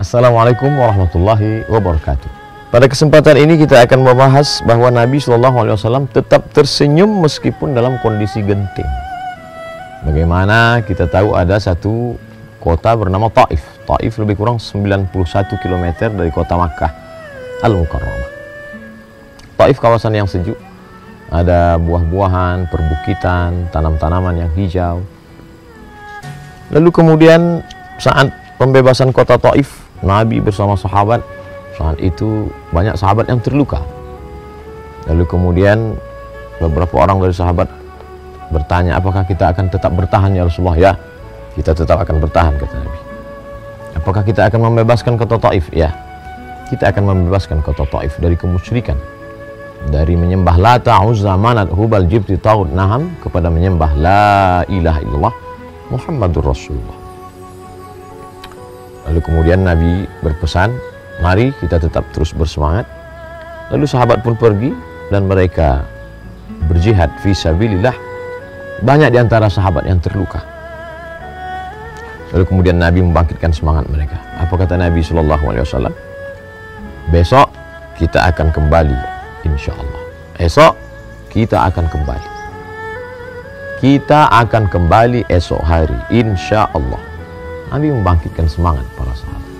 Assalamualaikum warahmatullahi wabarakatuh. Pada kesempatan ini kita akan membahas bahwa Nabi SAW tetap tersenyum meskipun dalam kondisi genting. Bagaimana kita tahu ada satu kota bernama Taif. Taif lebih kurang 91 km dari kota Makkah Al-Mukarramah. Taif kawasan yang sejuk, ada buah-buahan, perbukitan, tanam-tanaman yang hijau. Lalu kemudian saat pembebasan kota Taif, Nabi bersama sahabat, saat itu banyak sahabat yang terluka. Lalu kemudian beberapa orang dari sahabat bertanya, apakah kita akan tetap bertahan ya Rasulullah? Ya, kita tetap akan bertahan, kata Nabi. Apakah kita akan membebaskan kota Taif? Ya, kita akan membebaskan kota Taif dari kemusyrikan, dari menyembah Lata, Uzza, Manat, Hubal, Jibti, Taud, Naham, kepada menyembah La ilaha illallah Muhammadur Rasulullah. Lalu kemudian Nabi berpesan, mari kita tetap terus bersemangat. Lalu sahabat pun pergi dan mereka berjihad fi sabilillah. Banyak di antara sahabat yang terluka. Lalu kemudian Nabi membangkitkan semangat mereka. Apa kata Nabi SAW? Besok kita akan kembali, insya Allah. Esok kita akan kembali. Kita akan kembali esok hari, insya Allah. Nabi membangkitkan semangat para sahabat.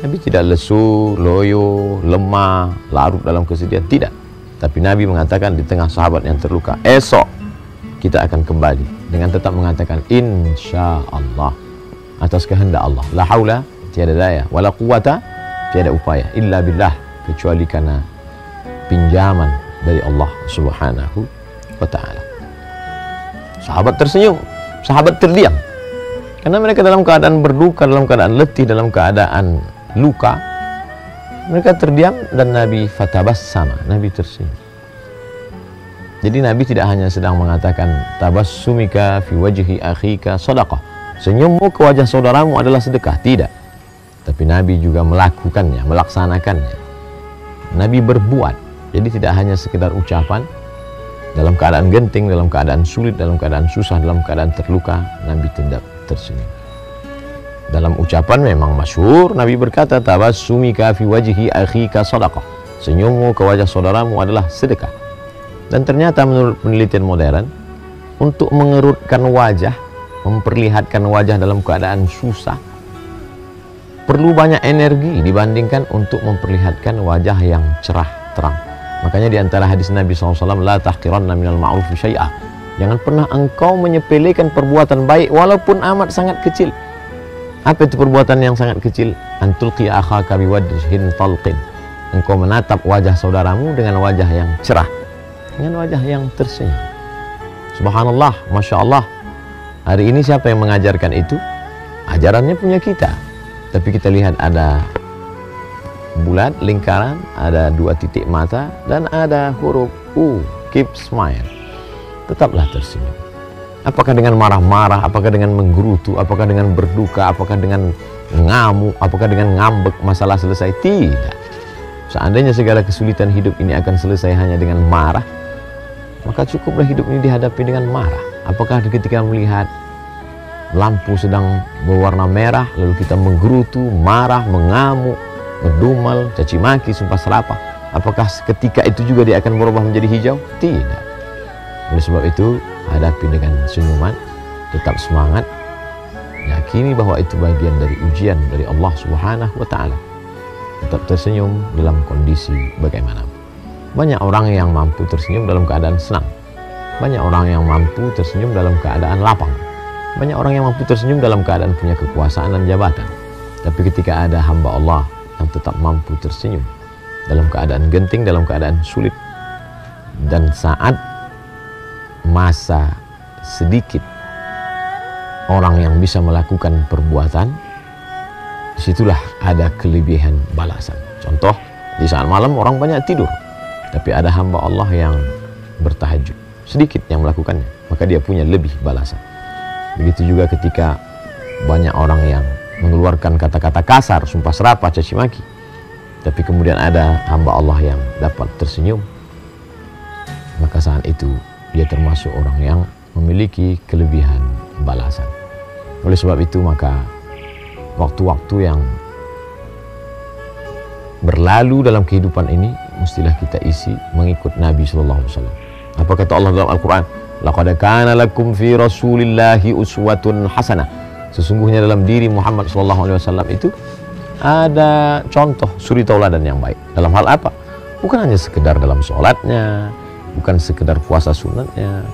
Nabi tidak lesu, loyo, lemah, larut dalam kesedihan, tidak. Tapi Nabi mengatakan di tengah sahabat yang terluka, esok kita akan kembali, dengan tetap mengatakan insya Allah, atas kehendak Allah. La haula, tiada daya, wala quwata, tiada upaya, illa billah, kecuali karena pinjaman dari Allah Subhanahu wa ta'ala. Sahabat tersenyum, sahabat terdiam, karena mereka dalam keadaan berduka, dalam keadaan letih, dalam keadaan luka. Mereka terdiam dan Nabi fatabassama, Nabi tersenyum. Jadi Nabi tidak hanya sedang mengatakan tabassumika fi wajhi akhika sadaqah, senyummu ke wajah saudaramu adalah sedekah, tidak. Tapi Nabi juga melakukannya, melaksanakannya. Nabi berbuat. Jadi tidak hanya sekedar ucapan. Dalam keadaan genting, dalam keadaan sulit, dalam keadaan susah, dalam keadaan terluka, Nabi tidak tersenyum. Dalam ucapan memang masyhur Nabi berkata tabassumika fi wajhi akhika sadaqah, senyummu ke wajah saudaramu adalah sedekah. Dan ternyata menurut penelitian modern, untuk mengerutkan wajah, memperlihatkan wajah dalam keadaan susah, perlu banyak energi dibandingkan untuk memperlihatkan wajah yang cerah terang. Makanya di antara hadis Nabi SAW, la tahqiranna minal ma'rufi syai'ah, jangan pernah engkau menyepelekan perbuatan baik walaupun amat sangat kecil. Apa itu perbuatan yang sangat kecil? Antulqi akhaka biwajhin talqin, engkau menatap wajah saudaramu dengan wajah yang cerah, dengan wajah yang tersenyum. Subhanallah, Masya Allah. Hari ini siapa yang mengajarkan itu? Ajarannya punya kita. Tapi kita lihat ada bulat, lingkaran, ada dua titik mata, dan ada huruf U, keep smile. Tetaplah tersenyum. Apakah dengan marah-marah, apakah dengan menggerutu, apakah dengan berduka, apakah dengan ngamuk, apakah dengan ngambek, masalah selesai? Tidak. Seandainya segala kesulitan hidup ini akan selesai hanya dengan marah, maka cukuplah hidup ini dihadapi dengan marah. Apakah ketika melihat lampu sedang berwarna merah, lalu kita menggerutu, marah, mengamuk, ngedumel, caci maki, sumpah serapah, apakah ketika itu juga dia akan berubah menjadi hijau? Tidak. Oleh sebab itu, hadapi dengan senyuman, tetap semangat, yakini bahwa itu bagian dari ujian dari Allah Subhanahu wa ta'ala. Tetap tersenyum dalam kondisi bagaimanapun. Banyak orang yang mampu tersenyum dalam keadaan senang. Banyak orang yang mampu tersenyum dalam keadaan lapang. Banyak orang yang mampu tersenyum dalam keadaan punya kekuasaan dan jabatan. Tapi ketika ada hamba Allah yang tetap mampu tersenyum dalam keadaan genting, dalam keadaan sulit, dan saat masa sedikit orang yang bisa melakukan perbuatan, disitulah ada kelebihan balasan. Contoh, di saat malam orang banyak tidur, tapi ada hamba Allah yang bertahajud, sedikit yang melakukannya, maka dia punya lebih balasan. Begitu juga ketika banyak orang yang mengeluarkan kata-kata kasar, sumpah serapah, caci maki, tapi kemudian ada hamba Allah yang dapat tersenyum, maka saat itu dia termasuk orang yang memiliki kelebihan balasan. Oleh sebab itu, maka waktu-waktu yang berlalu dalam kehidupan ini mestilah kita isi mengikut Nabi sallallahu alaihi wasallam. Apa kata Allah dalam Al-Qur'an? Laqad kana lakum fi Rasulillahi uswatun hasanah. Sesungguhnya dalam diri Muhammad sallallahu alaihi wasallam itu ada contoh suri tauladan yang baik. Dalam hal apa? Bukan hanya sekedar dalam sholatnya, bukan sekedar puasa sunatnya,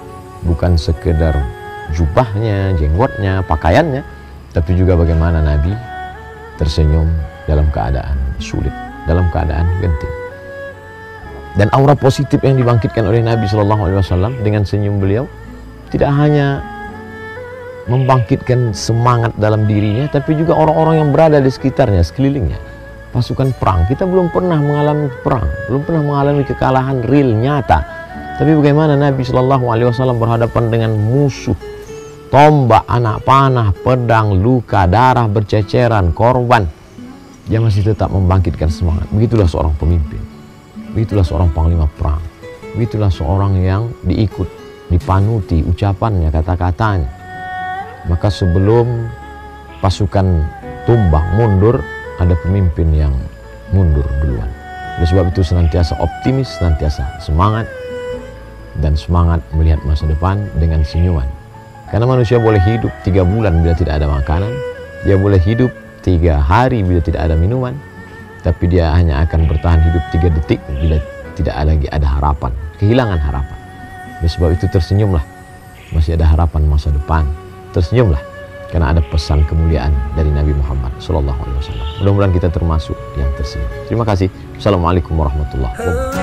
bukan sekedar jubahnya, jenggotnya, pakaiannya, tapi juga bagaimana Nabi tersenyum dalam keadaan sulit, dalam keadaan genting. Dan aura positif yang dibangkitkan oleh Nabi SAW dengan senyum beliau tidak hanya membangkitkan semangat dalam dirinya, tapi juga orang-orang yang berada di sekitarnya, sekelilingnya. Pasukan perang, kita belum pernah mengalami perang, belum pernah mengalami kekalahan real, nyata. Tapi bagaimana Nabi SAW berhadapan dengan musuh, tombak, anak panah, pedang, luka, darah berceceran, korban, dia masih tetap membangkitkan semangat. Begitulah seorang pemimpin, begitulah seorang panglima perang, begitulah seorang yang diikut, dipanuti ucapannya, kata-katanya. Maka sebelum pasukan tumbang, mundur, ada pemimpin yang mundur duluan. Oleh sebab itu senantiasa optimis, senantiasa semangat, dan semangat melihat masa depan dengan senyuman. Karena manusia boleh hidup 3 bulan bila tidak ada makanan, dia boleh hidup 3 hari bila tidak ada minuman, tapi dia hanya akan bertahan hidup 3 detik bila tidak lagi ada harapan, kehilangan harapan. Oleh sebab itu tersenyumlah, masih ada harapan masa depan. Tersenyumlah, karena ada pesan kemuliaan dari Nabi Muhammad SAW. Mudah-mudahan kita termasuk yang tersenyum. Terima kasih. Assalamualaikum warahmatullahi wabarakatuh.